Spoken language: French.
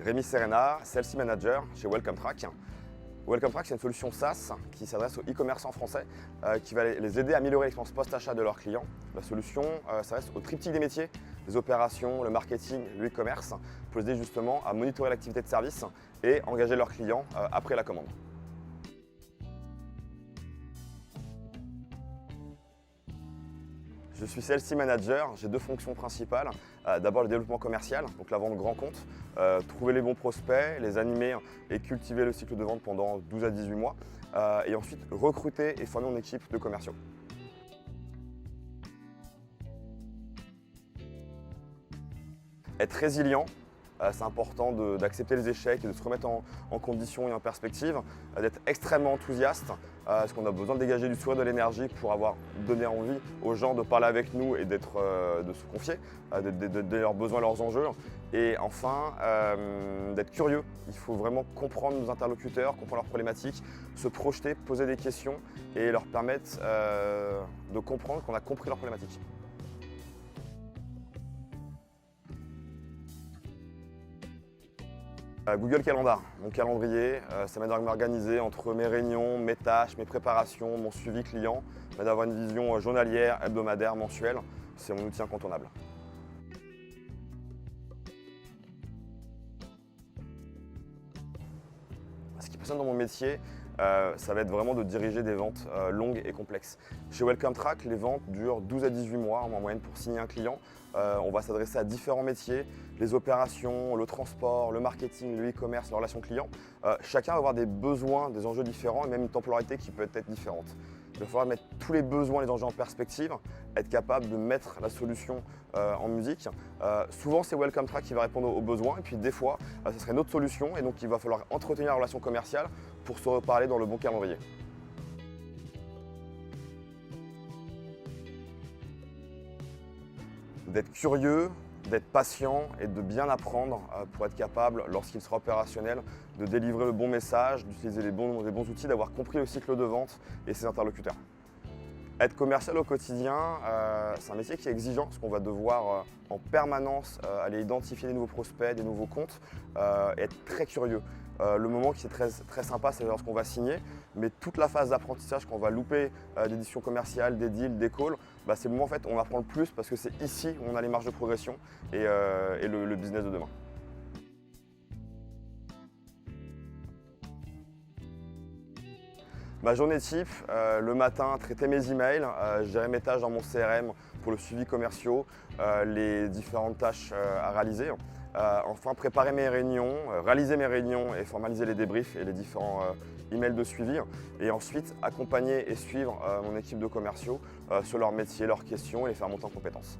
Rémi Serena, Sales Manager chez Welcome Track. Welcome Track, c'est une solution SaaS qui s'adresse aux e-commerçants français qui va les aider à améliorer l'expérience post-achat de leurs clients. La solution s'adresse au triptyque des métiers, les opérations, le marketing, le e-commerce, pour les aider justement à monitorer l'activité de service et engager leurs clients après la commande. Je suis Sales Manager, j'ai deux fonctions principales. D'abord le développement commercial, donc la vente grand compte, trouver les bons prospects, les animer et cultiver le cycle de vente pendant 12 à 18 mois. Et ensuite recruter et former mon équipe de commerciaux. Être résilient, c'est important d'accepter les échecs et de se remettre en condition et en perspective, d'être extrêmement enthousiaste, parce qu'on a besoin de dégager du sourire, de l'énergie pour donner envie aux gens de parler avec nous et de se confier, de leurs besoins, leurs enjeux. Et enfin, d'être curieux. Il faut vraiment comprendre nos interlocuteurs, comprendre leurs problématiques, se projeter, poser des questions et leur permettre de comprendre qu'on a compris leurs problématiques. Google Calendar, mon calendrier, ça m'aide à m'organiser entre mes réunions, mes tâches, mes préparations, mon suivi client, d'avoir une vision journalière, hebdomadaire, mensuelle. C'est mon outil incontournable. Ce qui passionne dans mon métier, ça va être vraiment de diriger des ventes longues et complexes. Chez Welcome Track, les ventes durent 12 à 18 mois en moyenne pour signer un client. On va s'adresser à différents métiers, les opérations, le transport, le marketing, le e-commerce, la relation client. Chacun va avoir des besoins, des enjeux différents et même une temporalité qui peut être différente. Il va falloir mettre tous les besoins, les enjeux en perspective, être capable de mettre la solution en musique. Souvent, c'est Welcome Track qui va répondre aux besoins et puis des fois, ce serait une autre solution et donc il va falloir entretenir la relation commerciale pour se reparler dans le bon calendrier. D'être curieux, d'être patient et de bien apprendre pour être capable, lorsqu'il sera opérationnel, de délivrer le bon message, d'utiliser les bons outils, d'avoir compris le cycle de vente et ses interlocuteurs. Être commercial au quotidien, c'est un métier qui est exigeant parce qu'on va devoir en permanence aller identifier des nouveaux prospects, des nouveaux comptes et être très curieux. Le moment qui est très sympa, c'est lorsqu'on va signer, mais toute la phase d'apprentissage qu'on va louper d'édition commerciale, des deals, des calls, c'est le moment en fait où on apprend le plus parce que c'est ici où on a les marges de progression et le business de demain. Ma journée type, le matin, traiter mes emails, gérer mes tâches dans mon CRM pour le suivi commercial, les différentes tâches à réaliser. Enfin, préparer mes réunions, réaliser mes réunions et formaliser les débriefs et les différents emails de suivi. Et ensuite, accompagner et suivre mon équipe de commerciaux sur leur métier, leurs questions et les faire monter en compétences.